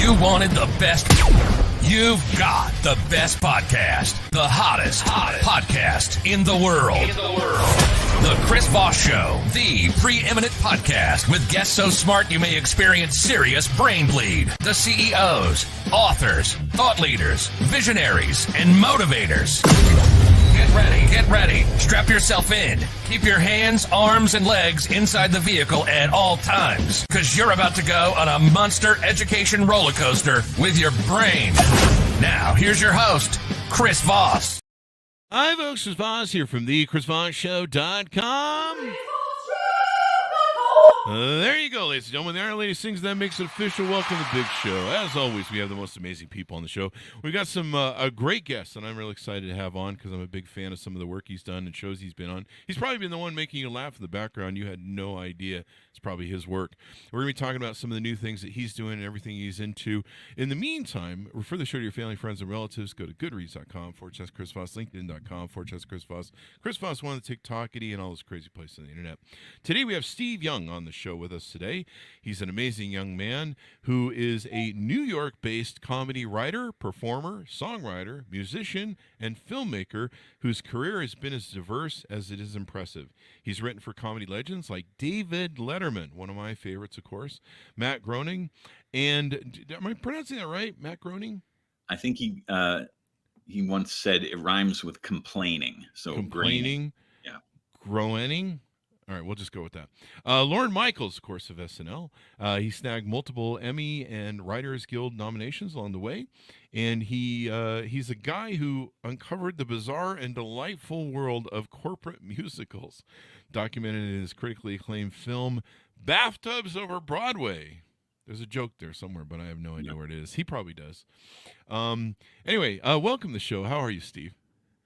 You wanted the best. You've got the best podcast. The hottest podcast in the world. The Chris Voss Show, the preeminent podcast with guests so smart you may experience serious brain bleed. The CEOs, authors, thought leaders, visionaries, and motivators. Get ready. Strap yourself in. Keep your hands, arms, and legs inside the vehicle at all times, because you're about to go on a monster education roller coaster with your brain. Now, here's your host, Chris Voss. Hi, folks. Chris Voss here from the ChrisVossShow.com. There you go, ladies and gentlemen. The Iron Lady sings, that makes it official. Welcome to the big show. As always, we have the most amazing people on the show. We've got some a great guest that I'm really excited to have on because I'm a big fan of some of the work he's done and shows he's been on. He's probably been the one making you laugh in the background. You had no idea it's probably his work. We're going to be talking about some of the new things that he's doing and everything he's into. In the meantime, refer the show to your family, friends, and relatives. Go to goodreads.com/Chris Voss, LinkedIn.com/Chris Voss, Chris Voss, one of the TikTokity, and all those crazy places on the internet. Today we have Steve Young on the show with us today. He's an amazing young man who is a New York-based comedy writer, performer, songwriter, musician, and filmmaker whose career has been as diverse as it is impressive. He's written for comedy legends like David Letterman, one of my favorites, of course, Matt Groening, and am I pronouncing that right, Matt Groening? I think he once said it rhymes with complaining. So complaining, yeah, Groening. All right, we'll just go with that. Lorne Michaels, of course, of SNL. He snagged multiple Emmy and Writers Guild nominations along the way, and he's a guy who uncovered the bizarre and delightful world of corporate musicals, documented in his critically acclaimed film Bathtubs Over Broadway. There's a joke there somewhere, but I have no idea where it is. He probably does. Anyway, welcome to the show. How are you, Steve?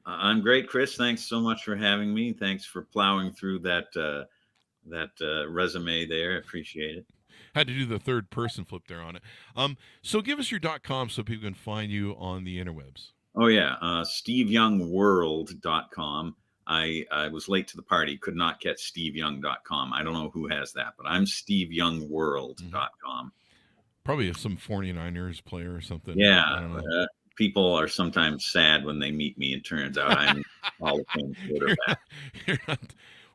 I'm great, Chris. Thanks so much for having me. Thanks for plowing through that resume there. I appreciate it. Had to do the third person flip there on it. So give us your .com so people can find you on the interwebs. Oh, yeah. SteveYoungWorld.com. I was late to the party. Could not get SteveYoung.com. I don't know who has that, but I'm SteveYoungWorld.com. Probably some 49ers player or something. Yeah. I don't know. People are sometimes sad when they meet me. It turns out I'm Hall of Fame quarterback.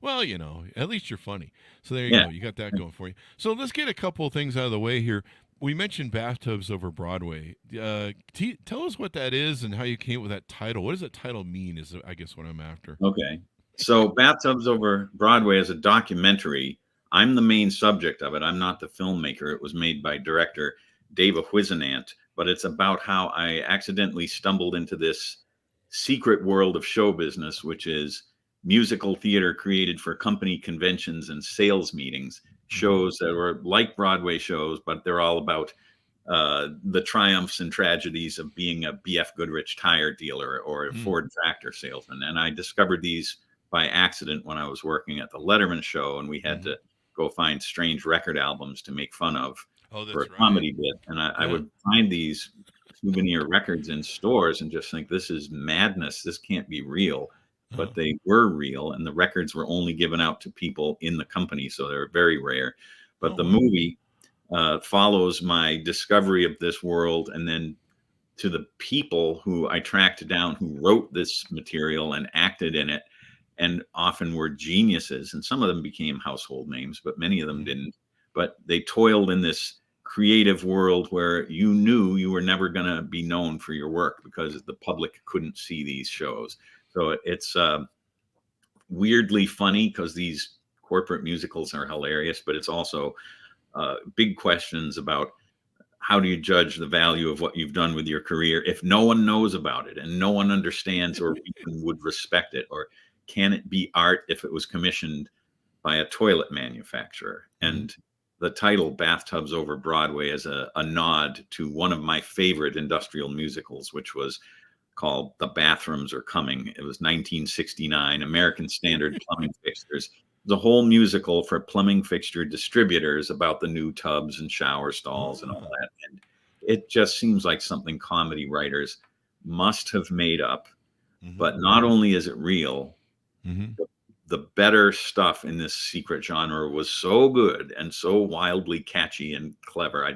Well, you know, at least you're funny. So there you go. You got that going for you. So let's get a couple of things out of the way here. We mentioned Bathtubs Over Broadway. Tell us what that is and how you came up with that title. What does that title mean is, I guess, what I'm after. Okay. So Bathtubs Over Broadway is a documentary. I'm the main subject of it. I'm not the filmmaker. It was made by director David Whisenant. But it's about how I accidentally stumbled into this secret world of show business, which is musical theater created for company conventions and sales meetings, shows that were like Broadway shows, but they're all about the triumphs and tragedies of being a B.F. Goodrich tire dealer or a Ford tractor salesman. And I discovered these by accident when I was working at the Letterman show, and we had to go find strange record albums to make fun of. For a comedy bit. And I would find these souvenir records in stores and just think, this is madness. This can't be real. But they were real, and the records were only given out to people in the company, so they're very rare. But the movie follows my discovery of this world, and then to the people who I tracked down who wrote this material and acted in it, and often were geniuses. And some of them became household names, but many of them didn't. But they toiled in this creative world where you knew you were never going to be known for your work because the public couldn't see these shows. So it's weirdly funny because these corporate musicals are hilarious, but it's also big questions about how do you judge the value of what you've done with your career if no one knows about it and no one understands or even would respect it? Or can it be art if it was commissioned by a toilet manufacturer? And the title Bathtubs Over Broadway is a nod to one of my favorite industrial musicals, which was called The Bathrooms Are Coming. It was 1969, American Standard Plumbing Fixtures. The whole musical for plumbing fixture distributors about the new tubs and shower stalls and all that. And it just seems like something comedy writers must have made up. But not only is it real, the better stuff in this secret genre was so good and so wildly catchy and clever.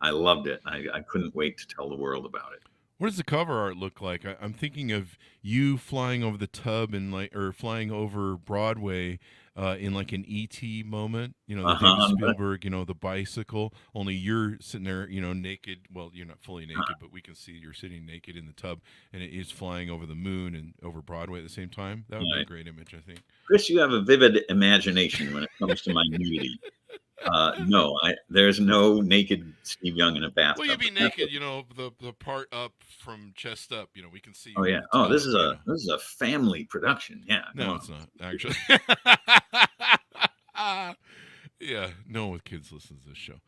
I loved it. I couldn't wait to tell the world about it. What does the cover art look like? I'm thinking of you flying over the tub and or flying over Broadway in like an ET moment. You know, the David Uh-huh. Spielberg, the bicycle. Only you're sitting there, naked. Well, you're not fully naked, but we can see you're sitting naked in the tub, and it is flying over the moon and over Broadway at the same time. That would be a great image, I think. Chris, you have a vivid imagination when it comes to my nudity. No, there's no naked Steve Young in a bathtub. Well, you'd be naked, the part up from chest up. We can see. Oh yeah. Oh, this is a family production. Yeah. No, it's not actually. Yeah, no one with kids listens to this show.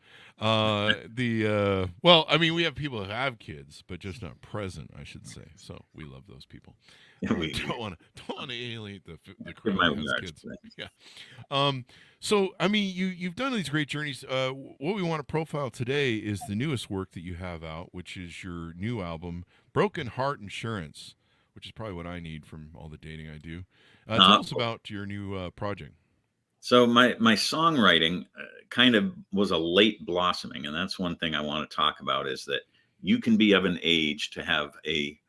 Well, I mean, we have people who have kids, but just not present, I should say. So we love those people. We don't want to alienate the give crowd my that has regards kids. to that. Yeah. So I mean, you've done these great journeys. What we want to profile today is the newest work that you have out, which is your new album, Broken Heart Insurance, which is probably what I need from all the dating I do. Tell us about your new project. So my songwriting kind of was a late blossoming, and that's one thing I want to talk about, is that you can be of an age to have a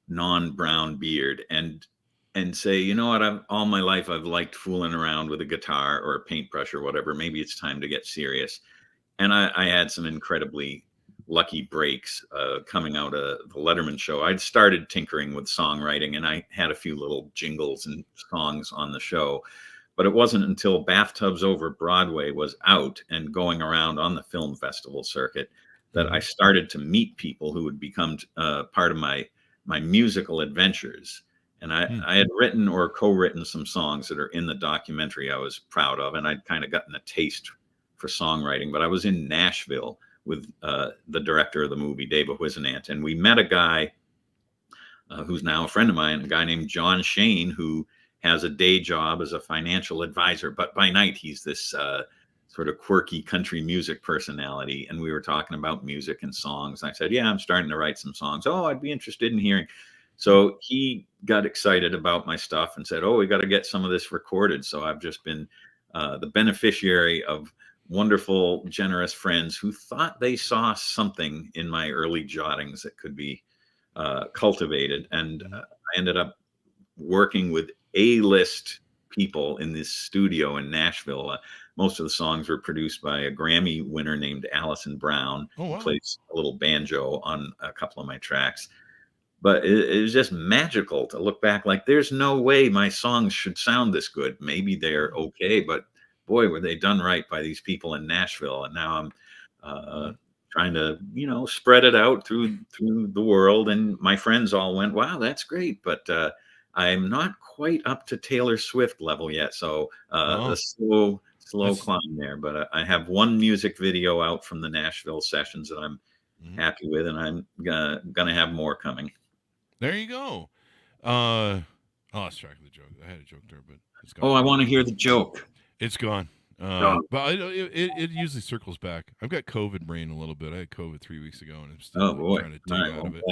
non-brown beard and say, you know what, all my life I've liked fooling around with a guitar or a paintbrush or whatever. Maybe it's time to get serious. And I had some incredibly lucky breaks coming out of the Letterman show. I'd started tinkering with songwriting, and I had a few little jingles and songs on the show. But it wasn't until Bathtubs Over Broadway was out and going around on the film festival circuit that I started to meet people who would become part of my musical adventures. And I had written or co-written some songs that are in the documentary I was proud of, and I'd kind of gotten a taste for songwriting. But I was in Nashville with the director of the movie, David Whisenant, and we met a guy who's now a friend of mine, a guy named John Shane, who has a day job as a financial advisor, but by night he's this sort of quirky country music personality. And we were talking about music and songs. I said, yeah, I'm starting to write some songs. Oh, I'd be interested in hearing. So he got excited about my stuff and said, oh, we got to get some of this recorded. So I've just been the beneficiary of wonderful, generous friends who thought they saw something in my early jottings that could be cultivated. And I ended up working with A-list people in this studio in Nashville. Most of the songs were produced by a Grammy winner named Alison Brown, who plays a little banjo on a couple of my tracks. But it was just magical to look back. Like, there's no way my songs should sound this good. Maybe they're okay, but boy, were they done right by these people in Nashville. And now I'm trying to, spread it out through the world. And my friends all went, wow, that's great. But I'm not quite up to Taylor Swift level yet. So the slow climb there. But I have one music video out from the Nashville sessions that I'm happy with, and I'm gonna have more coming. There you go. I lost track of the joke. I had a joke there, but it's gone. Oh, I want to hear the joke. It's gone. But it usually circles back. I've got COVID brain a little bit. I had COVID 3 weeks ago, and I'm still trying to dig out of it.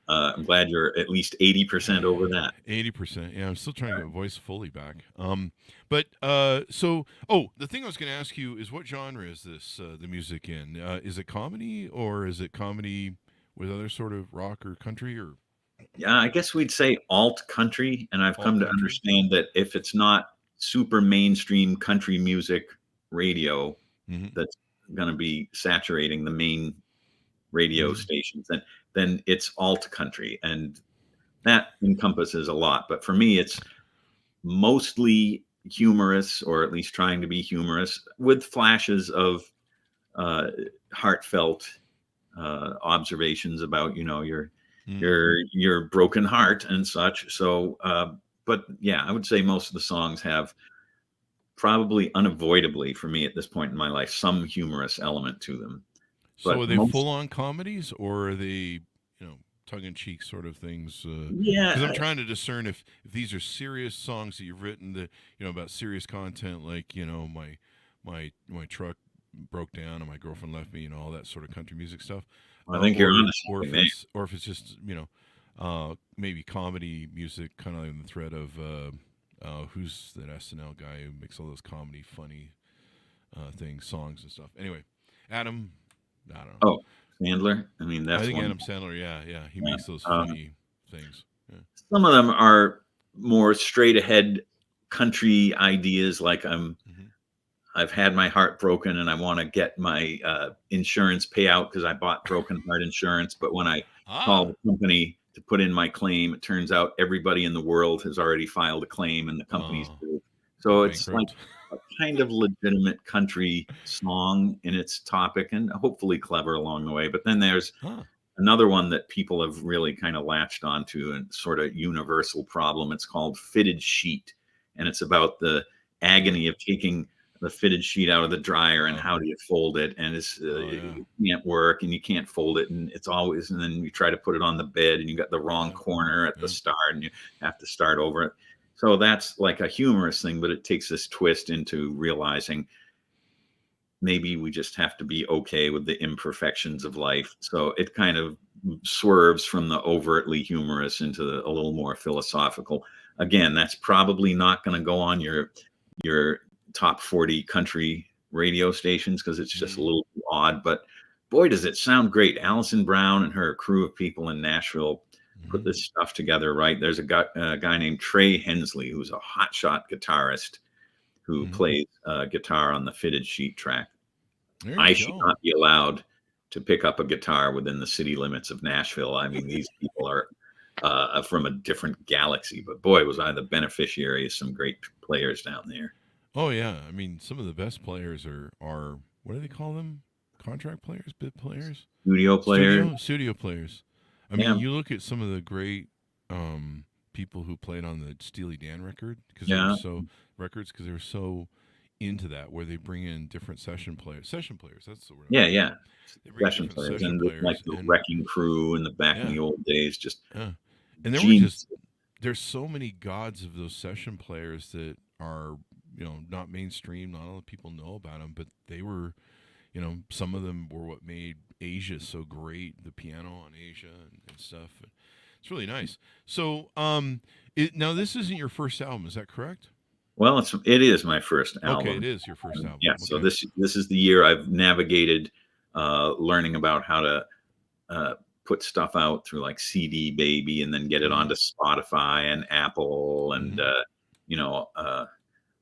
I'm glad you're at least 80% over that. 80%. Yeah, I'm still trying to get my voice fully back. The thing I was going to ask you is, what genre is this, the music in? Is it comedy, or is it comedy with other sort of rock or country, or? Yeah, I guess we'd say alt country. And I've come to understand that if it's not super mainstream country music radio that's going to be saturating the main radio stations, then it's alt country, and that encompasses a lot. But for me, it's mostly humorous, or at least trying to be humorous, with flashes of heartfelt observations about your broken heart and such. So but yeah, I would say most of the songs have, probably unavoidably for me at this point in my life, some humorous element to them. So are they full-on comedies, or are they, tongue-in-cheek sort of things? Yeah. Because I'm trying to discern if these are serious songs that you've written that, about serious content, like, my truck broke down and my girlfriend left me, all that sort of country music stuff. I think you're honest. Or if it's just, maybe comedy music, kind of in the thread of who's that SNL guy who makes all those comedy, funny songs and stuff. Anyway, Adam, I don't know. Oh, Sandler. I mean, I that's think one. Adam Sandler. Yeah. He Yeah. makes those funny things. Yeah. Some of them are more straight ahead country ideas, like Hmm. I've had my heart broken and I want to get my insurance payout because I bought broken heart insurance. But when I call Ah. the company to put in my claim, it turns out everybody in the world has already filed a claim and the company's Oh, due. they're So it's like bankrupt. a kind of legitimate country song in its topic and hopefully clever along the way. But then there's Huh. another one that people have really kind of latched onto and sort of universal problem. It's called Fitted Sheet. And it's about the agony of taking the fitted sheet out of the dryer and Oh. how do you fold it, and Yeah. it can't work and you can't fold it, and it's always, and then you try to put it on the bed and you got the wrong Yeah. corner at the Yeah. start and you have to start over it. So that's like a humorous thing, but it takes this twist into realizing maybe we just have to be okay with the imperfections of life. So it kind of swerves from the overtly humorous into a little more philosophical. Again, that's probably not going to go on your top 40 country radio stations because it's just a Mm. little too odd. But boy, does it sound great. Alison Brown and her crew of people in Nashville put Mhm. this stuff together right. There's a guy named Trey Hensley who's a hotshot guitarist who Mhm. plays guitar on the Fitted Sheet track. There I you should go. not be allowed to pick up a guitar within the city limits of Nashville. I mean, these people are from a different galaxy, but boy, was I the beneficiary of some great players down there. Oh yeah. I mean, some of the best players are what do they call them? Contract players, bit players, Studio players. studio players. I mean, Yeah, you look at some of the great people who played on the Steely Dan yeah, records because they were so into that, where they bring in different session players. That's the word I'm yeah, looking yeah. for. They bring in Session different players session and like players, the and Wrecking Crew in the back in yeah, the old days, just yeah, and there were just genius. there's so many gods of those session players that are not mainstream. Not a lot of people know about them, but they were, some of them were what made Asia so great. The piano on Asia and stuff. It's really nice. So, now this isn't your first album, is that correct? Well, it is my first Okay, it album. is your first album. Yeah, so Okay. this is the year I've navigated learning about how to put stuff out through like CD Baby and then get it Mm-hmm. onto Spotify and Apple and Mm-hmm. you know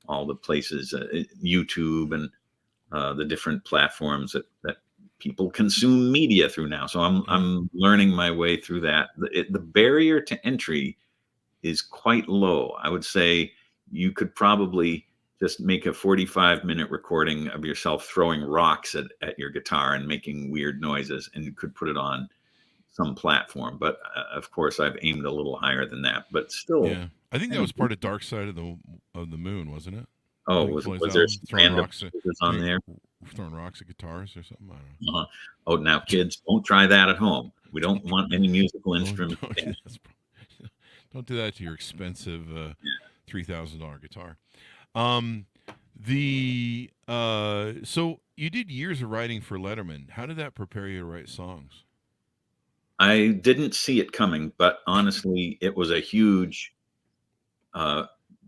all the places, YouTube and the different platforms that people consume media through now. So Yeah. I'm learning my way through that. The barrier to entry is quite low. I would say you could probably just make a 45-minute recording of yourself throwing rocks at your guitar and making weird noises, and you could put it on some platform. But of course, I've aimed a little higher than that. But still, Yeah. I think that kind was of, part of Dark Side of the Moon, wasn't it? oh, Pink Floyd's was there album, some random noises on throwing there? throwing rocks at guitars or something. I don't know. Oh, now kids, don't try that at home. We don't want any musical Don't instrumentation. do that. Don't do that to your expensive $3,000 guitar. Um, the so you did years of writing for Letterman. How did that prepare you to write songs? I didn't see it coming, but honestly, it was a huge uh,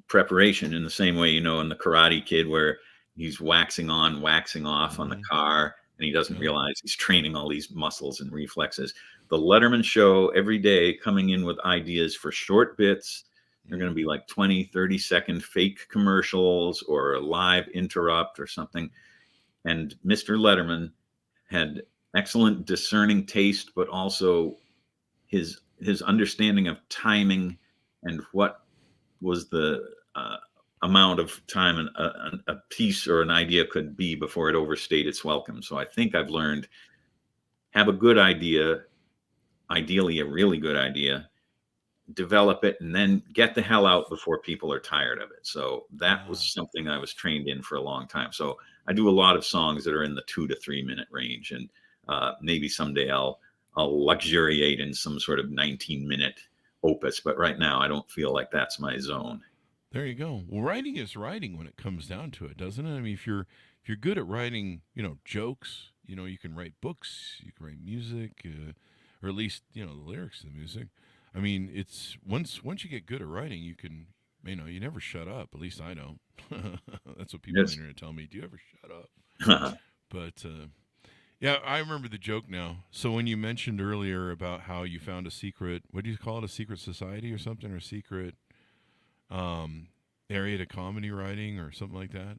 preparation in the same way, in the Karate Kid, where he's waxing on, waxing off on the Mm-hmm. car, and he doesn't Yeah. realize he's training all these muscles and reflexes. The Letterman show every day coming in with ideas for short bits. They're going to be like 20, 30-second fake commercials or a live interrupt or something. And Mr. Letterman had excellent discerning taste, but also his understanding of timing and what was the amount of time a piece or an idea could be before it overstayed its welcome. So I think I've learned, have a good idea, ideally a really good idea, develop it, and then get the hell out before people are tired of it. So that was something I was trained in for a long time. So I do a lot of songs that are in the 2 to 3 minute range, and maybe someday I'll luxuriate in some sort of 19-minute opus. But right now, I don't feel like that's my zone. There you go. Well, writing is writing when it comes down to it, doesn't it? I mean, if you're good at writing, jokes, you can write books, you can write music, or at least the lyrics to the music. I mean, it's once you get good at writing, you can, you never shut up. At least I don't. That's what people on the internet tell me. Do you ever shut up? But Yeah, I remember the joke now. So when you mentioned earlier about how you found a secret, what do you call it, a secret society or something, or secret um, area to comedy writing or something like that?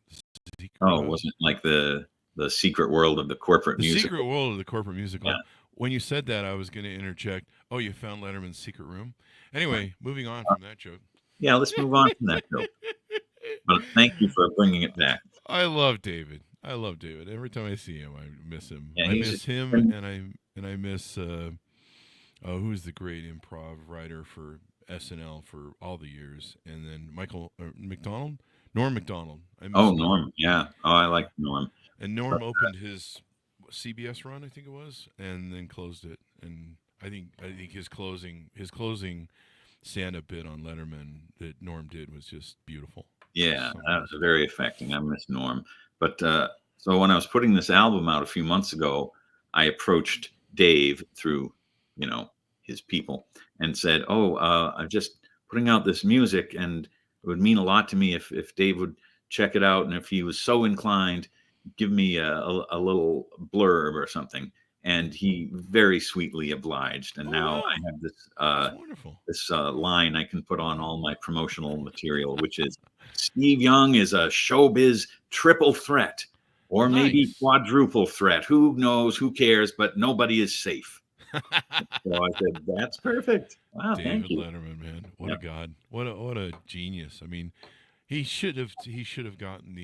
Secret, Oh, it wasn't like the secret world of the corporate the music. secret world of the corporate Yeah. musical. When you said that, I was going to interject. Oh, you found Letterman's secret room. Anyway, moving on from that joke. Yeah, let's move on from that joke. But thank you for bringing it back. I love David. I love David. Every time I see him, I miss him. Yeah, I he's miss him, and and I miss who's the great improv writer for SNL for all the years, and then Michael McDonald, Norm Macdonald. I miss Norm. Norm. Yeah. Oh, I like Norm. And Norm opened his CBS run, I think it was, and then closed it. And I think his closing stand-up bit on Letterman that Norm did was just beautiful. Yeah, So that was very affecting. I miss Norm. But so when I was putting this album out a few months ago, I approached Dave through, his people and said, "Oh, I'm just putting out this music, and it would mean a lot to me if Dave would check it out, and if he was so inclined, give me a little blurb or something." And he very sweetly obliged. And Oh, now wow. I have this that's wonderful. line I can put on all my promotional material, which is Steve Young is a showbiz triple threat, or maybe Nice. quadruple threat. Who knows? Who cares? But nobody is safe. So I said, "That's perfect. Wow, David thank you." Letterman, man, what Yeah. a god, what a genius. I mean, he should have gotten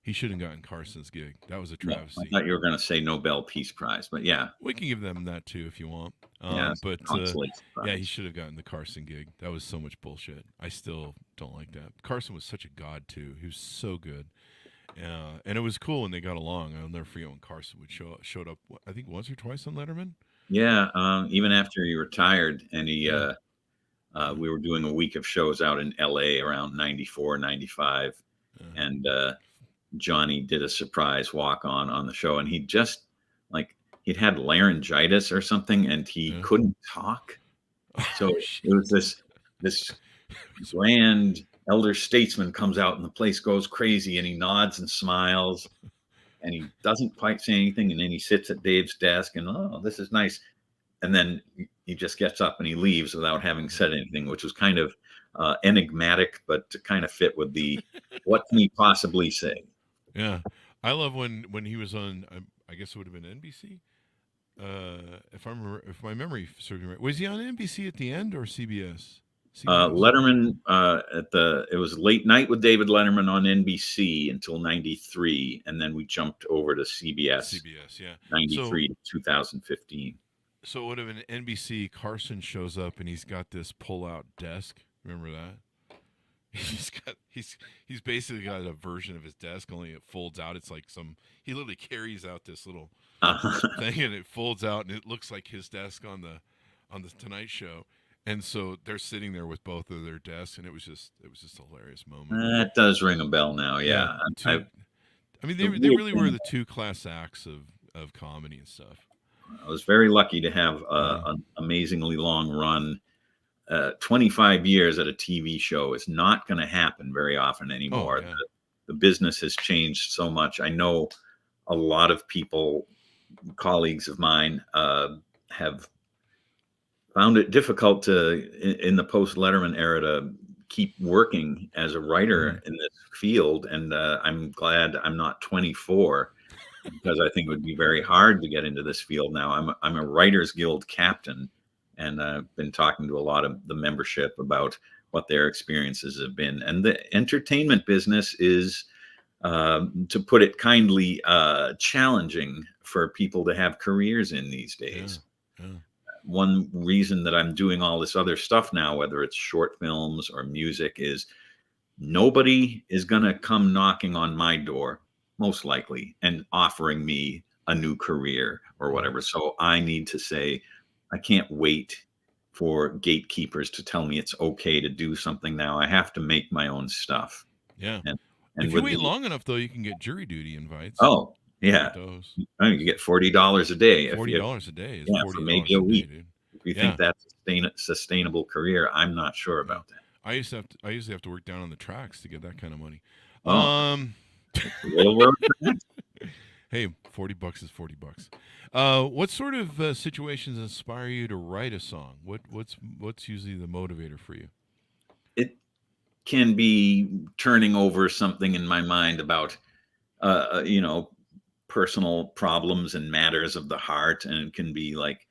he should have gotten Carson's gig. That was a Yeah, I travesty. thought you were going to say Nobel Peace Prize, but yeah, We can give them that too if you want. yeah, But consolation yeah, he prize. should have gotten the Carson gig. That was so much bullshit. I still don't like that. Carson was such a god too. He was so good. And it was cool when they got along. I'll never forget when Carson showed up. I think once or twice on Letterman. Yeah, even after he retired, and Yeah. we were doing a week of shows out in LA around 94, 95. Uh, And Johnny did a surprise walk on the show, and he just he'd had laryngitis or something, and he Yeah. couldn't talk. So oh, it shit. was this grand elder statesman comes out, and the place goes crazy, and he nods and smiles, and he doesn't quite say anything, and then he sits at Dave's desk, and oh, this is nice, and then he just gets up and he leaves without having said anything, which was kind of enigmatic, but to kind of fit with the what can he possibly say? Yeah, I love when he was on. I guess it would have been NBC. If my memory serves me right, was he on NBC at the end or CBS? Letterman it was Late Night with David Letterman on NBC until 93, and then we jumped over to CBS CBS, yeah. 93 to 2015. So it would have been NBC. Carson shows up and he's got this pull-out desk. Remember that? He's basically got a version of his desk, only it folds out. It's like he literally carries out this little thing and it folds out and it looks like his desk on the Tonight Show. And so they're sitting there with both of their desks, and it was just a hilarious moment. That does ring a bell now. Yeah. I mean, they the really weird were thing- the two class acts of comedy and stuff. I was very lucky to have an amazingly long run. 25 years at a TV show is not going to happen very often anymore. yeah. The business has changed so much. I know a lot of people, colleagues of mine, have found it difficult in the post Letterman era to keep working as a writer in this field. And I'm glad I'm not 24, because I think it would be very hard to get into this field now. I'm a Writers Guild captain, and I've been talking to a lot of the membership about what their experiences have been. And the entertainment business is, to put it kindly, challenging for people to have careers in these days. Yeah. One reason that I'm doing all this other stuff now, whether it's short films or music, is nobody is going to come knocking on my door, most likely, and offering me a new career or whatever. So I need to say, I can't wait for gatekeepers to tell me it's okay to do something now. I have to make my own stuff. Yeah. And If you with wait long enough, though, you can get jury duty invites. Oh, yeah. Those I mean, you get $40 a day. $40 a day is for $40 maybe a day, week. dude. If you think that's a sustainable career, I'm not sure about that. I usually have to work down on the tracks to get that kind of money. Oh. Railroad tracks? Hey, $40 is $40. What sort of situations inspire you to write a song? What's usually the motivator for you? It can be turning over something in my mind about, you know, personal problems and matters of the heart, and it can be like,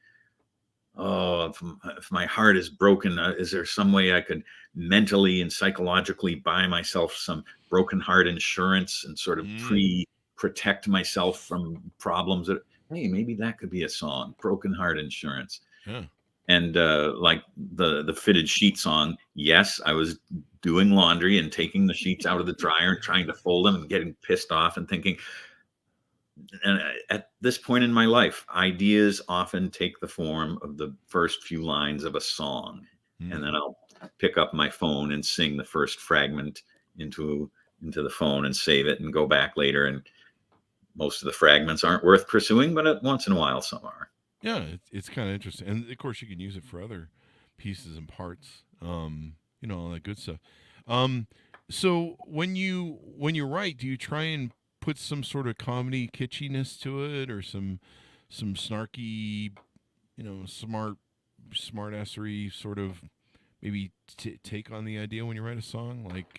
oh, if my heart is broken, is there some way I could mentally and psychologically buy myself some broken heart insurance and sort of Mm, protect myself from problems that, hey, maybe that could be a song, broken heart insurance. yeah. And like the fitted sheet song, yes, I was doing laundry and taking the sheets out of the dryer and trying to fold them and getting pissed off and thinking, and at this point in my life, ideas often take the form of the first few lines of a song, and then Mm, I'll pick up my phone and sing the first fragment into the phone and save it and go back later. And most of the fragments aren't worth pursuing, but once in a while, some are. yeah, it's kind of interesting, and of course you can use it for other pieces and parts. All that good stuff. Um, so when you write, do you try and put some sort of comedy kitschiness to it, or some snarky, smartassery sort of maybe take on the idea when you write a song? Like,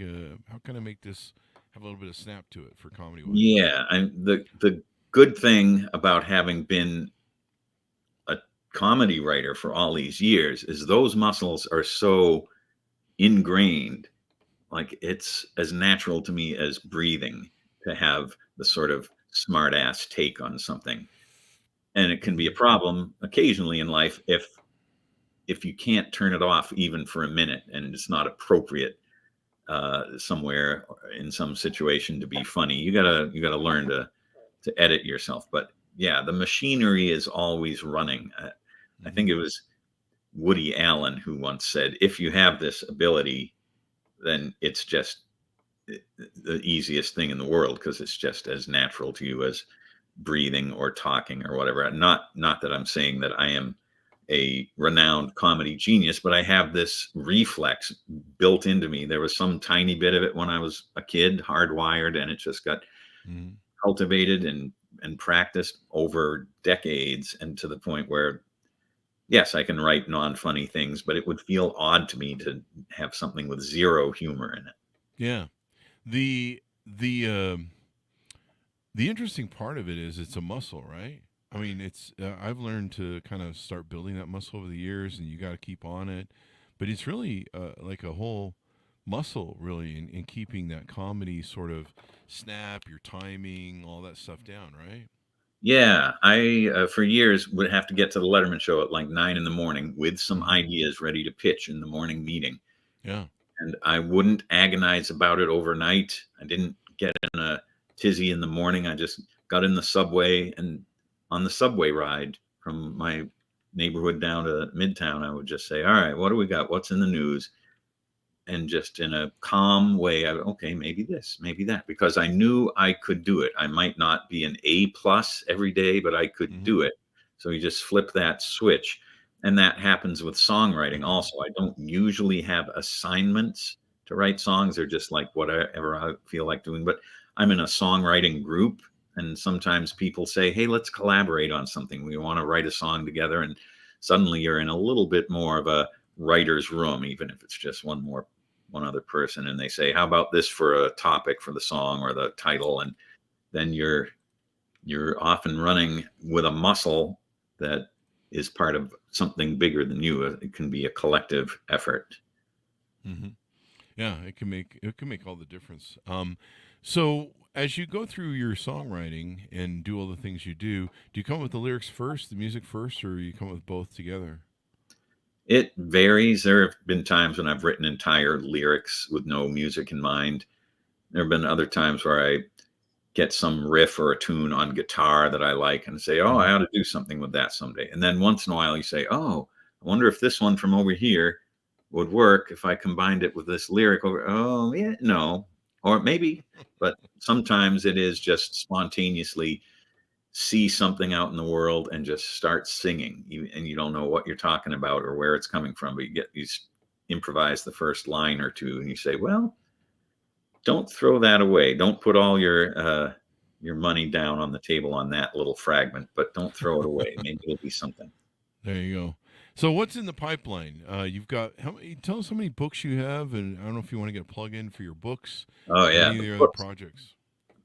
how can I make this have a little bit of snap to it for comedy wise? Yeah, and the good thing about having been a comedy writer for all these years is those muscles are so ingrained. Like it's as natural to me as breathing to have the sort of smart ass take on something. And it can be a Hmm. problem occasionally in life if you can't turn it off even for a minute and it's not appropriate somewhere in some situation to be funny. You gotta learn to edit yourself. But yeah, the machinery is always running. I Hmm. think it was Woody Allen who once said, "If you have this ability, then it's just the easiest thing in the world because it's just as natural to you as breathing or talking or whatever." Not that I'm saying that I am a renowned comedy genius, but I have this reflex built into me. There was some tiny bit of it when I was a kid, hardwired, and it just got Hmm. cultivated and practiced over decades, and to the point where yes, I can write non-funny things, but it would feel odd to me to have something with zero humor in it. Yeah. The interesting part of it is it's a muscle, right? I mean, it's I've learned to kind of start building that muscle over the years, and you got to keep on it. But it's really like a whole muscle, really, in keeping that comedy sort of snap, your timing, all that stuff down, right? Yeah, I for years would have to get to the Letterman show at like 9 in the morning with some Hmm. ideas ready to pitch in the morning meeting. Yeah. And I wouldn't agonize about it overnight. I didn't get in a tizzy in the morning. I just got in the subway, and on the subway ride from my neighborhood down to Midtown, I would just say, "All right, what do we got? What's in the news?" And just in a calm way, okay, maybe this, maybe that, because I knew I could do it. I might not be an A plus every day, but I could Hmm. do it. So you just flip that switch. And that happens with songwriting also. I don't usually have assignments to write songs. They're just like whatever I feel like doing. But I'm in a songwriting group, and sometimes people say, "Hey, let's collaborate on something. We want to write a song together." And suddenly you're in a little bit more of a writer's room, even if it's just one other person, and they say, "How about this for a topic for the song or the title?" And then you're off and running with a muscle that is part of something bigger than you. It can be a collective effort. Hmm. Yeah, it can make all the difference. So as you go through your songwriting and do all the things you do you come up with the lyrics first, the music first, or you come up with both together? It varies. There have been times when I've written entire lyrics with no music in mind. There have been other times where I get some riff or a tune on guitar that I like and say, "Oh, I Hmm. ought to do something with that someday." And then once in a while you say, "Oh, I wonder if this one from over here would work if I combined it with this lyric over." Oh, yeah, no. Or maybe, but sometimes it is just spontaneously see something out in the world and just start singing. And you don't know what you're talking about or where it's coming from, but you improvise the first line or two and you say, "Well, don't throw that away. Don't put all your your money down on the table on that little fragment, but don't throw it away. Maybe it'll be something. There you go. So what's in the pipeline? You've got tell us how many books you have, and I don't know if you want to get a plug in for your books. Oh yeah, any of your other projects.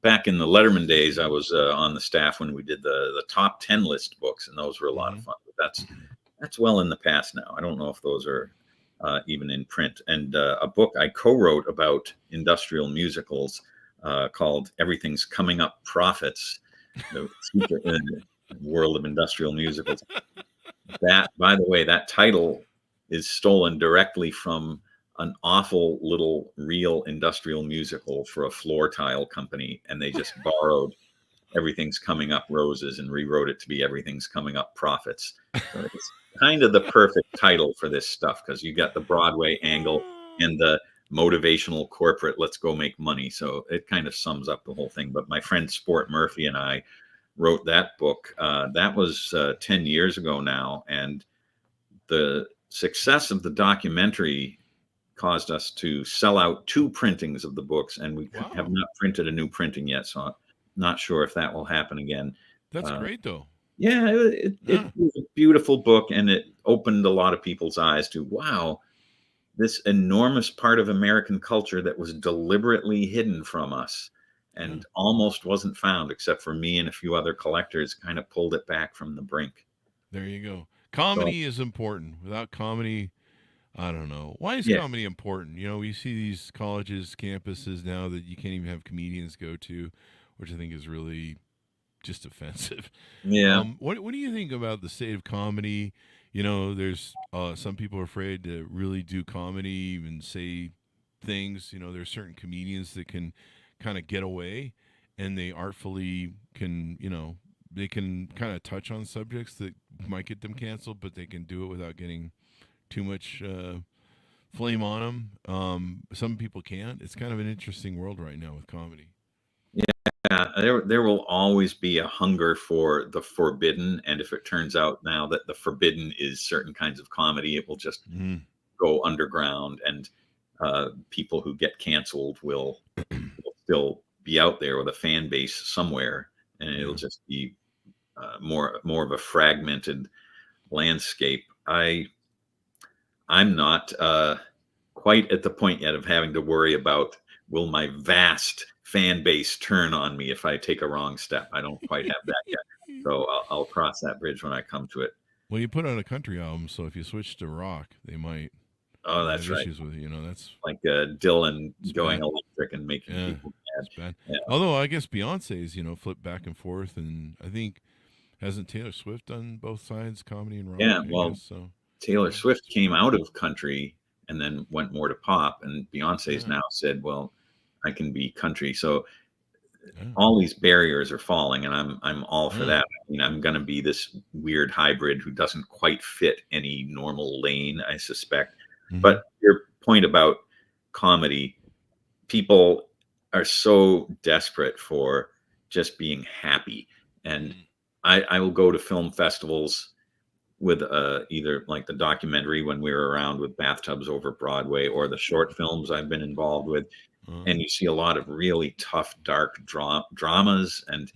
Back in the Letterman days, I was on the staff when we did the top 10 list books, and those were a lot of fun. But that's well in the past now. I don't know if those are even in print. And a book I co-wrote about industrial musicals called "Everything's Coming Up Profits," the world of industrial musicals. That, by the way, that title is stolen directly from an awful little real industrial musical for a floor tile company, and they just borrowed "Everything's Coming Up Roses" and rewrote it to be "Everything's Coming Up Profits." So it's kind of the perfect title for this stuff, because you got the Broadway angle and the motivational corporate "let's go make money." So it kind of sums up the whole thing. But my friend Sport Murphy and I wrote that book. That was 10 years ago now, and the success of the documentary caused us to sell out 2 printings of the books, and we have not printed a new printing yet, so I'm not sure if that will happen again. That's great, though. Yeah, it was a beautiful book, and it opened a lot of people's eyes to, wow, this enormous part of American culture that was deliberately hidden from us and almost wasn't found, except for me and a few other collectors, kind of pulled it back from the brink. There you go. Comedy is important. Without comedy, I don't know. Why is comedy important? You know, we see these colleges, campuses now that you can't even have comedians go to, which I think is really just offensive. Yeah. What do you think about the state of comedy? You know, there's some people are afraid to really do comedy and say things. You know, there's certain comedians that can kind of get away, and they artfully can, you know, they can kind of touch on subjects that might get them canceled, but they can do it without getting too much flame on them. Some people can't. It's kind of an interesting world right now with comedy. Yeah, there will always be a hunger for the forbidden, and if it turns out now that the forbidden is certain kinds of comedy, it will just go underground, and people who get canceled will still be out there with a fan base somewhere, and it'll just be more of a fragmented landscape. I'm not quite at the point yet of having to worry about, will my vast fan base turn on me if I take a wrong step. I don't quite have that yet. So I'll cross that bridge when I come to it. Well, you put out a country album, so if you switch to rock, they might that's have right. issues with it. You know, that's like Dylan going electric and making people mad. It's bad. Yeah. Although I guess Beyonce's, you know, flipped back and forth, and I think hasn't Taylor Swift done both sides, comedy and rock? Yeah, well, so Taylor Swift came out of country and then went more to pop, and Beyonce's now said, well, I can be country. So all these barriers are falling, and I'm all for that. I mean, I'm going to be this weird hybrid who doesn't quite fit any normal lane, I suspect. But your point about comedy, people are so desperate for just being happy. And I will go to film festivals with either like the documentary when we were around with Bathtubs Over Broadway, or the short films I've been involved with. And you see a lot of really tough, dark dramas and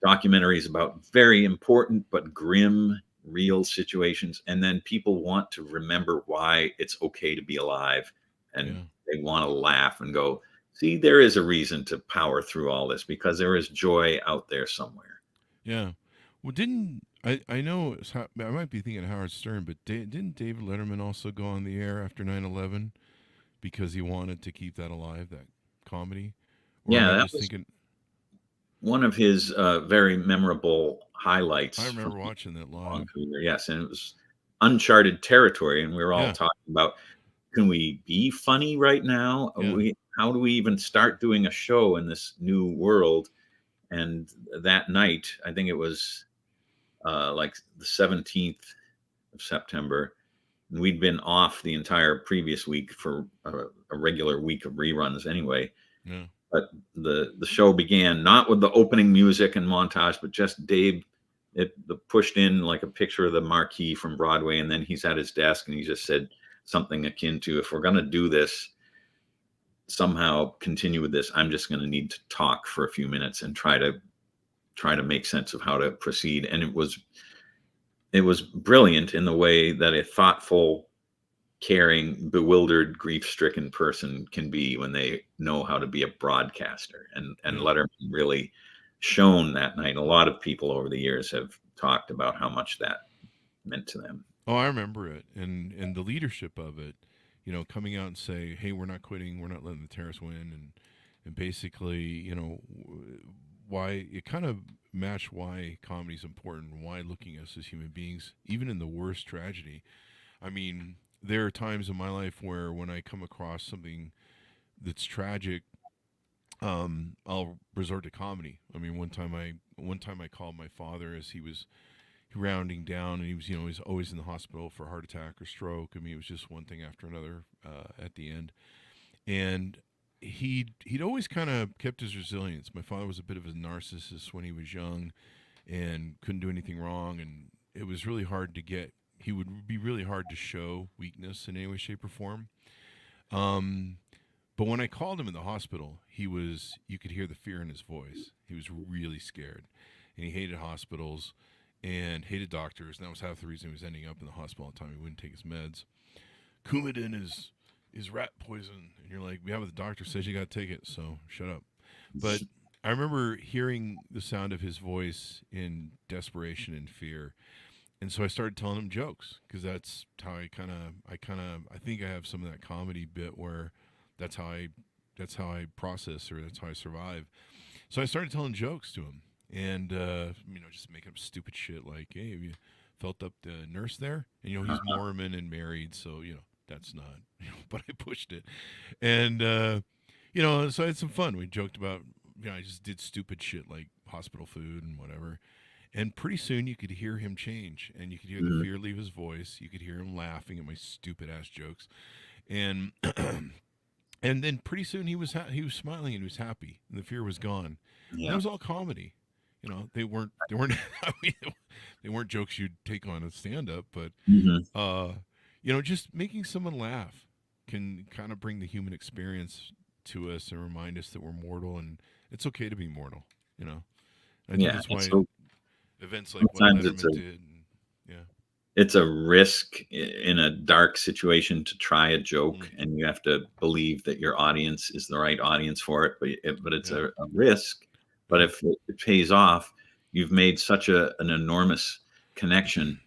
documentaries about very important but grim, real situations. And then people want to remember why it's okay to be alive. And they want to laugh and go, see, there is a reason to power through all this, because there is joy out there somewhere. Yeah. Well, I know, I might be thinking Howard Stern, but didn't David Letterman also go on the air after 9/11 because he wanted to keep that alive, that comedy? Or that was one of his very memorable highlights. I remember watching that live. Yes, and it was uncharted territory, and we were all talking about, can we be funny right now? How do we even start doing a show in this new world? And that night, I think it was like the 17th of September, and we'd been off the entire previous week for a regular week of reruns anyway. But the show began not with the opening music and montage, but just Dave pushed in like a picture of the marquee from Broadway, and then he's at his desk and he just said something akin to, if we're going to do this, somehow continue with this, I'm just going to need to talk for a few minutes and try to try to make sense of how to proceed. And it was brilliant in the way that a thoughtful, caring, bewildered, grief-stricken person can be when they know how to be a broadcaster. And Letterman really shone that night. A lot of people over the years have talked about how much that meant to them. Oh, I remember it, and the leadership of it, you know, coming out and say, "Hey, we're not quitting. We're not letting the Terrace win," and basically, you know, why it kind of matched why comedy is important, why looking at us as human beings, even in the worst tragedy. I mean, there are times in my life where when I come across something that's tragic, I'll resort to comedy. I mean, one time I called my father as he was rounding down, and he was, you know, he was always in the hospital for a heart attack or stroke. I mean, it was just one thing after another at the end, and he'd always kind of kept his resilience. My father was a bit of a narcissist when he was young, and couldn't do anything wrong, and it was really hard to get. He would be really hard to show weakness in any way, shape, or form. But when I called him in the hospital, you could hear the fear in his voice. He was really scared, and he hated hospitals and hated doctors, and that was half the reason he was ending up in the hospital all the time. He wouldn't take his meds. Coumadin is rat poison, and you're like, yeah, but the doctor says you got to take it, so shut up. But I remember hearing the sound of his voice in desperation and fear, and so I started telling him jokes, because that's how I think I have some of that comedy bit where that's how I process, or that's how I survive. So I started telling jokes to him, and you know, just making up stupid shit like, "Hey, have you felt up the nurse there?" And you know, he's Mormon and married, so you know that's not. You know, but I pushed it, and you know, so I had some fun. We joked about, you know, I just did stupid shit like hospital food and whatever. And pretty soon you could hear him change, and you could hear the fear leave his voice. You could hear him laughing at my stupid ass jokes, and and then pretty soon he was smiling and he was happy, and the fear was gone. Yeah. It was all comedy, you know. They weren't I mean, they weren't jokes you'd take on a stand up, but you know, just making someone laugh can kind of bring the human experience to us and remind us that we're mortal, and it's okay to be mortal, you know. I think that's why events like what Letterman did. It's a risk in a dark situation to try a joke, and you have to believe that your audience is the right audience for it. But it's a risk. But if it pays off, you've made such an enormous connection.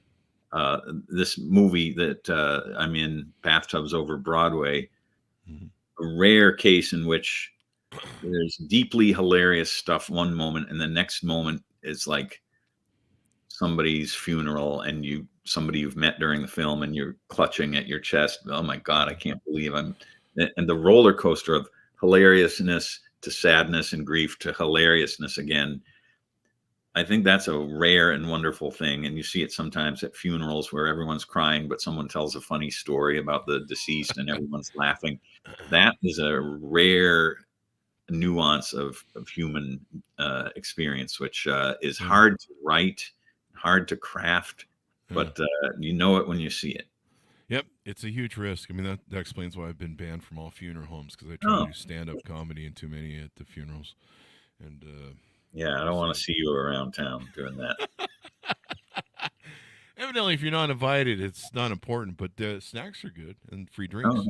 This movie that I'm in, Bathtubs Over Broadway, a rare case in which there's deeply hilarious stuff one moment, and the next moment is like somebody's funeral, and somebody you've met during the film, and you're clutching at your chest. Oh my God, I can't believe and the roller coaster of hilariousness to sadness and grief to hilariousness again. I think that's a rare and wonderful thing. And you see it sometimes at funerals where everyone's crying, but someone tells a funny story about the deceased and everyone's laughing. That is a rare nuance of human experience, which is hard to write, hard to craft, but you know it when you see it. Yep, it's a huge risk. I mean, that explains why I've been banned from all funeral homes, because I try to do stand-up comedy and too many at the funerals. And yeah, I don't want to see you around town doing that. Evidently, if you're not invited, it's not important, but the snacks are good and free drinks. Oh.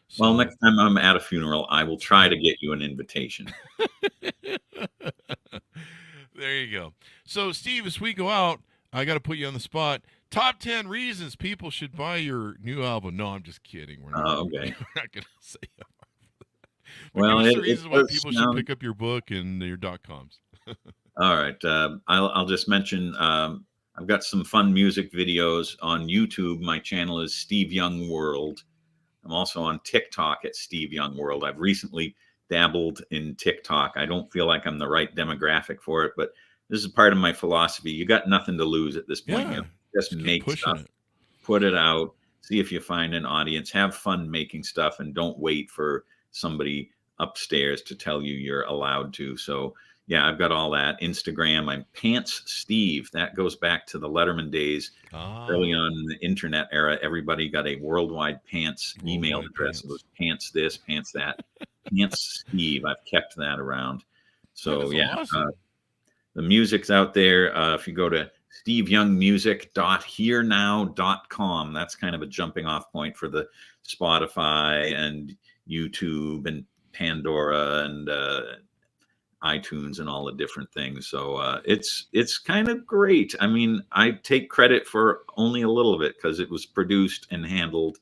So, well, next time I'm at a funeral, I will try to get you an invitation. There you go. So, Steve, as we go out, I got to put you on the spot. Top 10 reasons people should buy your new album. No, I'm just kidding. We're not, okay. We're not going to say that. Well, it's the reasons why people should pick up your book and your .coms. All right. I'll just mention I've got some fun music videos on YouTube. My channel is Steve Young World. I'm also on TikTok at Steve Young World. I've recently dabbled in TikTok. I don't feel like I'm the right demographic for it, but this is part of my philosophy. You got nothing to lose at this point. Yeah, just make stuff, put it out, see if you find an audience, have fun making stuff, and don't wait for somebody upstairs to tell you you're allowed to. So yeah, I've got all that. Instagram, I'm Pants Steve. That goes back to the Letterman days. Early on in the internet era, everybody got a worldwide pants email address. It was pants this, pants that. Pants Steve. I've kept that around. So yeah. Awesome. the music's out there. If you go to steveyoungmusic.hearnow.com, that's kind of a jumping off point for the Spotify and YouTube and Pandora and iTunes and all the different things. So it's kind of great. I mean, I take credit for only a little of it because it was produced and handled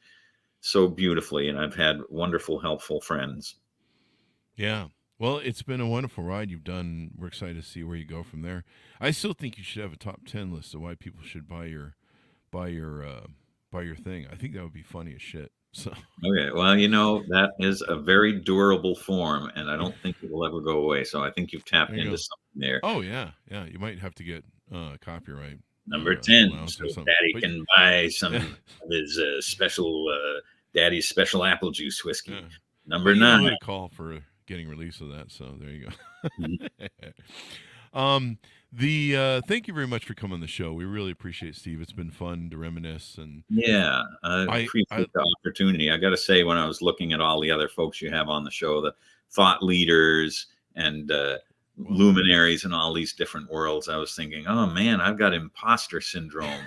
so beautifully, and I've had wonderful, helpful friends. Yeah. Well, it's been a wonderful ride you've done. We're excited to see where you go from there. I still think you should have a top 10 list of why people should buy your thing. I think that would be funny as shit. So Okay, well, that is a very durable form, and I don't think it will ever go away. So I think you've tapped there you into go. something there. Oh yeah, yeah. You might have to get copyright Number 10, allowance so or something. Daddy But can buy some of his special, Daddy's special apple juice whiskey. yeah. Number You know 9. who to call for getting release of that. So there you Mhm. go. Thank you very much for coming on the show. We really appreciate it, Steve. It's been fun to reminisce and Yeah, I I appreciate the opportunity. I got to say, when I was looking at all the other folks you have on the show, the thought leaders and luminaries in all these different worlds, I was thinking, oh man, I've got imposter syndrome.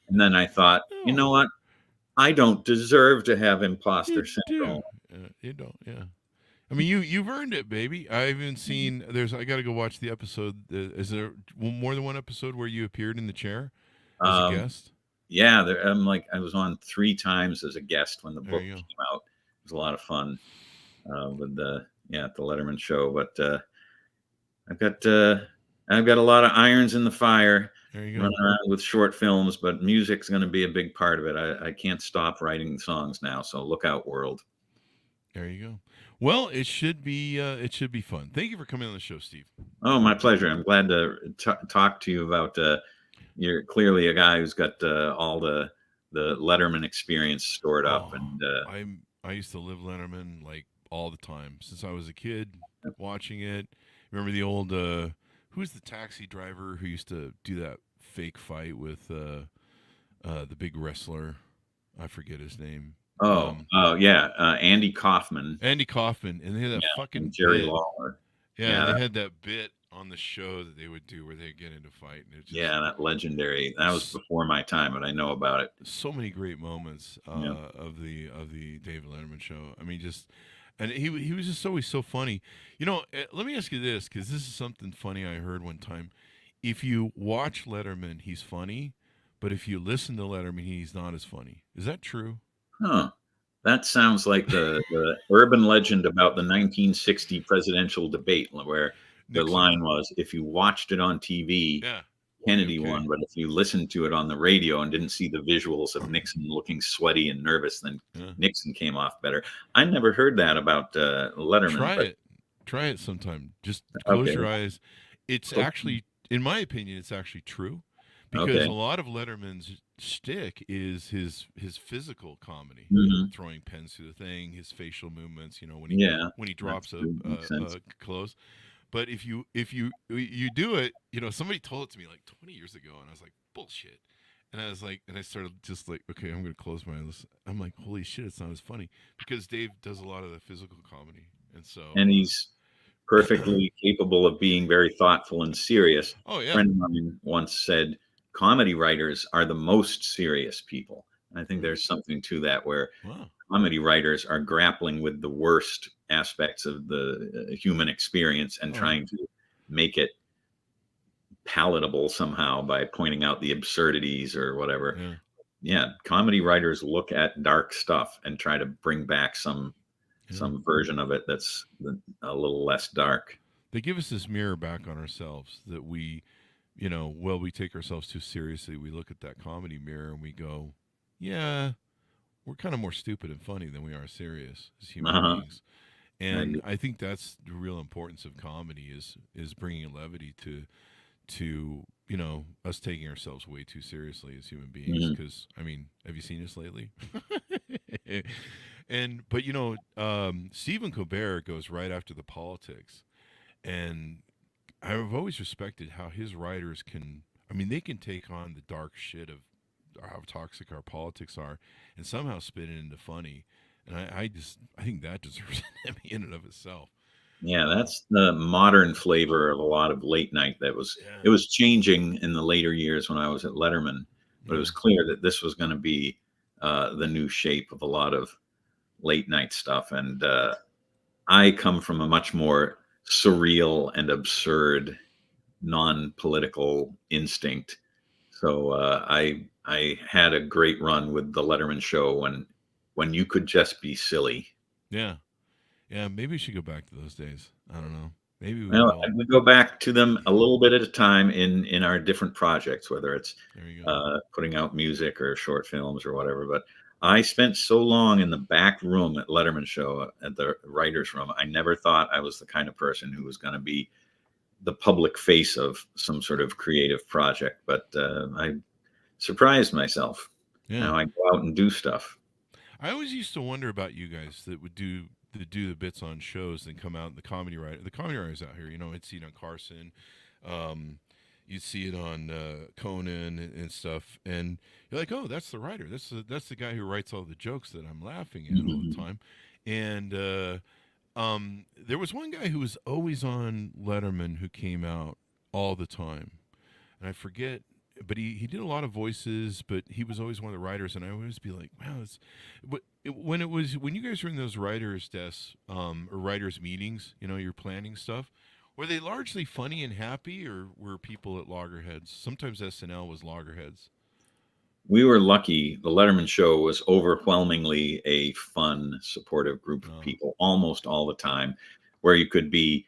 And then I thought, you know what? I don't deserve to have imposter you syndrome. do. You don't. Yeah. I mean, you've earned it, baby. I haven't seen. I got to go watch the episode. Is there more than one episode where you appeared in the chair as a guest? Yeah, I was on 3 times as a guest when the book came out. It was a lot of fun with the Letterman show. But I've got a lot of irons in the fire. There you go. Running around with short films, but music's going to be a big part of it. I can't stop writing songs now, so look out, world. There you go. Well, it should be fun. Thank you for coming on the show, Steve. Oh, my pleasure. I'm glad to talk to you about. You're clearly a guy who's got all the Letterman experience stored up, and I used to live Letterman like all the time since I was a kid, watching it. Remember the old who's the taxi driver who used to do that fake fight with the big wrestler? I forget his name. Andy Kaufman. Andy Kaufman, and they had that fucking Jerry bit. Lawler. Yeah, they had that bit on the show that they would do where they get into fight. And that legendary. That was before my time, but I know about it. So many great moments of the David Letterman show. I mean, and he was just always so funny. Let me ask you this, because this is something funny I heard one time. If you watch Letterman, he's funny, but if you listen to Letterman, he's not as funny. Is that true? Huh. That sounds like the urban legend about the 1960 presidential debate, where the line was, if you watched it on TV, Kennedy won, but if you listened to it on the radio and didn't see the visuals of Nixon looking sweaty and nervous, then Nixon came off better. I never heard that about Letterman. Try it sometime. Just close your eyes. It's actually, in my opinion, it's actually true. Because a lot of Letterman's shtick is his physical comedy, throwing pens through the thing, his facial movements. When he drops a clothes. But if you do it, somebody told it to me like 20 years ago, and I was like, bullshit. And I was like, and I started just like, okay, I'm going to close my eyes. I'm like, holy shit, it's not as funny, because Dave does a lot of the physical comedy, and he's perfectly capable of being very thoughtful and serious. Oh yeah. A friend of mine once said, comedy writers are the most serious people. And I think there's something to that, where comedy writers are grappling with the worst aspects of the human experience and trying to make it palatable somehow by pointing out the absurdities or whatever. Comedy writers look at dark stuff and try to bring back some version of it that's a little less dark. They give us this mirror back on ourselves that we take ourselves too seriously. We look at that comedy mirror and we go, yeah, we're kind of more stupid and funny than we are serious as human beings. And I think that's the real importance of comedy is bringing a levity to us taking ourselves way too seriously as human beings. Because I mean, have you seen us lately? But Stephen Colbert goes right after the politics, and I've always respected how his writers they can take on the dark shit of how toxic our politics are and somehow spin it into funny. And I think that deserves an Emmy in and of itself. Yeah, that's the modern flavor of a lot of late night that was Yeah. it was changing in the later years when I was at Letterman, but it Yeah. was clear that this was going to be the new shape of a lot of late night stuff. And I come from a much more surreal and absurd, non-political instinct. So I had a great run with the Letterman show when you could just be silly. Yeah. Yeah. Maybe we should go back to those days. I don't know. Maybe we Well, will. we go back to them a little bit at a time in our different projects, whether it's There you go. putting out music or short films or whatever. But I spent so long in the back room at Letterman show at the writers' room. I never thought I was the kind of person who was going to be the public face of some sort of creative project. But I surprised myself. Yeah. Now I go out and do stuff. I always used to wonder about you guys that would do the bits on shows and come out in the comedy writer. The comedy writers out here, I'd see it on Carson. Um, you'd see it on Conan and stuff, and you're like, oh, that's the writer. That's the guy who writes all the jokes that I'm laughing at all the time. And there was one guy who was always on Letterman who came out all the time, and I forget. But he did a lot of voices, but he was always one of the writers, and I always be like, wow, when you guys were in those writers' desks or writers' meetings, you're planning stuff. Were they largely funny and happy, or were people at loggerheads? Sometimes SNL was loggerheads. We were lucky. The Letterman show was overwhelmingly a fun, supportive group of Oh, people almost all the time, where you could be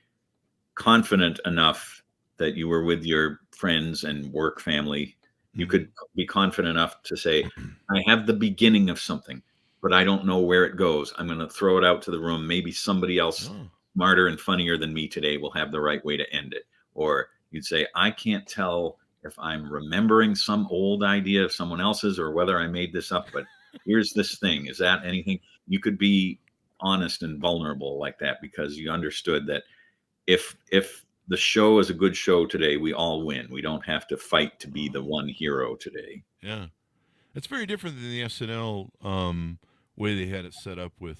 confident enough that you were with your friends and work family. You mhm. could be confident enough to say, I have the beginning of something, but I don't know where it goes. I'm going to throw it out to the room. Maybe somebody else Oh, smarter and funnier than me today will have the right way to end it. Or you'd say, I can't tell if I'm remembering some old idea of someone else's or whether I made this up, but here's this thing. Is that anything? You could be honest and vulnerable like that because you understood that if the show is a good show today, we all win. We don't have to fight to be the one hero today. yeah. It's very different than the SNL way they had it set up with.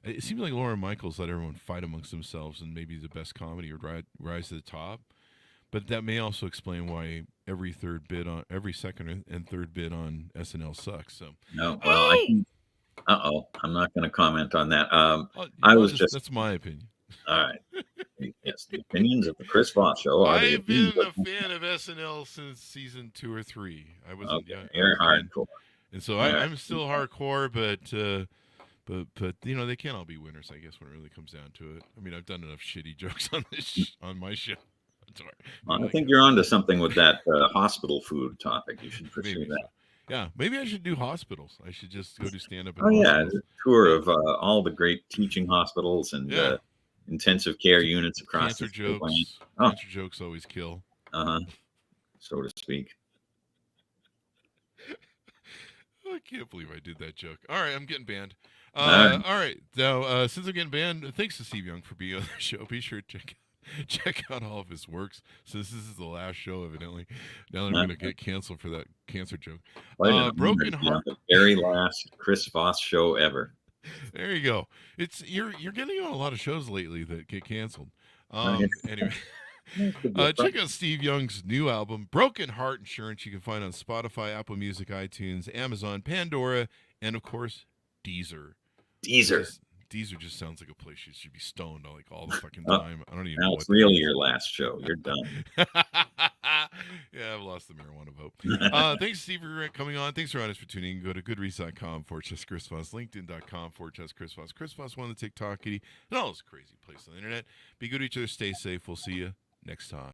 It seems like Lauren Michaels let everyone fight amongst themselves, and maybe the best comedy would rise to the top. But that may also explain why every second and third bit on SNL sucks. So, No, well, I oh, think, uh-oh, I'm not going to comment on that. I I'll was just just, that's my opinion. all right. Yes, the opinions of the Chris Voss show are the I've been opinions a of, fan of SNL since season 2 or 3. I wasn't okay, young. I you're was young, hardcore. and so All right. I'm still hardcore, but they can't all be winners. I guess when it really comes down to it. I mean, I've done enough shitty jokes on on my show. Sorry, Well, I like, think you're onto something with that hospital food topic. You should pursue maybe that. so. Yeah, maybe I should do hospitals. I should just go do stand up in Oh yeah, hospitals. a tour Yeah, of all the great teaching hospitals and yeah. intensive care units across Cancer the state line. jokes. Oh, Cancer jokes always kill. uh-huh, so to speak. I can't believe I did that joke. All right, I'm getting banned. All right. All right, now since I'm getting banned, thanks to Steve Young for being on the show. Be sure to check out all of his works. Since this is the last show, evidently, now I'm going to get canceled for that cancer joke. Quite an honor Broken to be on Heart. the very last Chris Voss show ever. There you go. You're getting on a lot of shows lately that get canceled. Okay. Anyway. Could be a Check out Steve Young's new album, Broken Heart Insurance. You can find on Spotify, Apple Music, iTunes, Amazon, Pandora, and of course, Deezer. teaser. Deezer just sounds like a place you should be stoned like all the fucking Oh, time. I don't even know Now what it's that really is. your last show. You're done. Yeah, I've lost the marijuana vote. Thanks, Steve, for coming on. Thanks for for tuning in. Go to goodreads.com/Chris Voss, LinkedIn.com/Chris Voss. Chris Voss, one of the TikTok kitty, and all those crazy places on the internet. Be good to each other. Stay safe. We'll see you next time.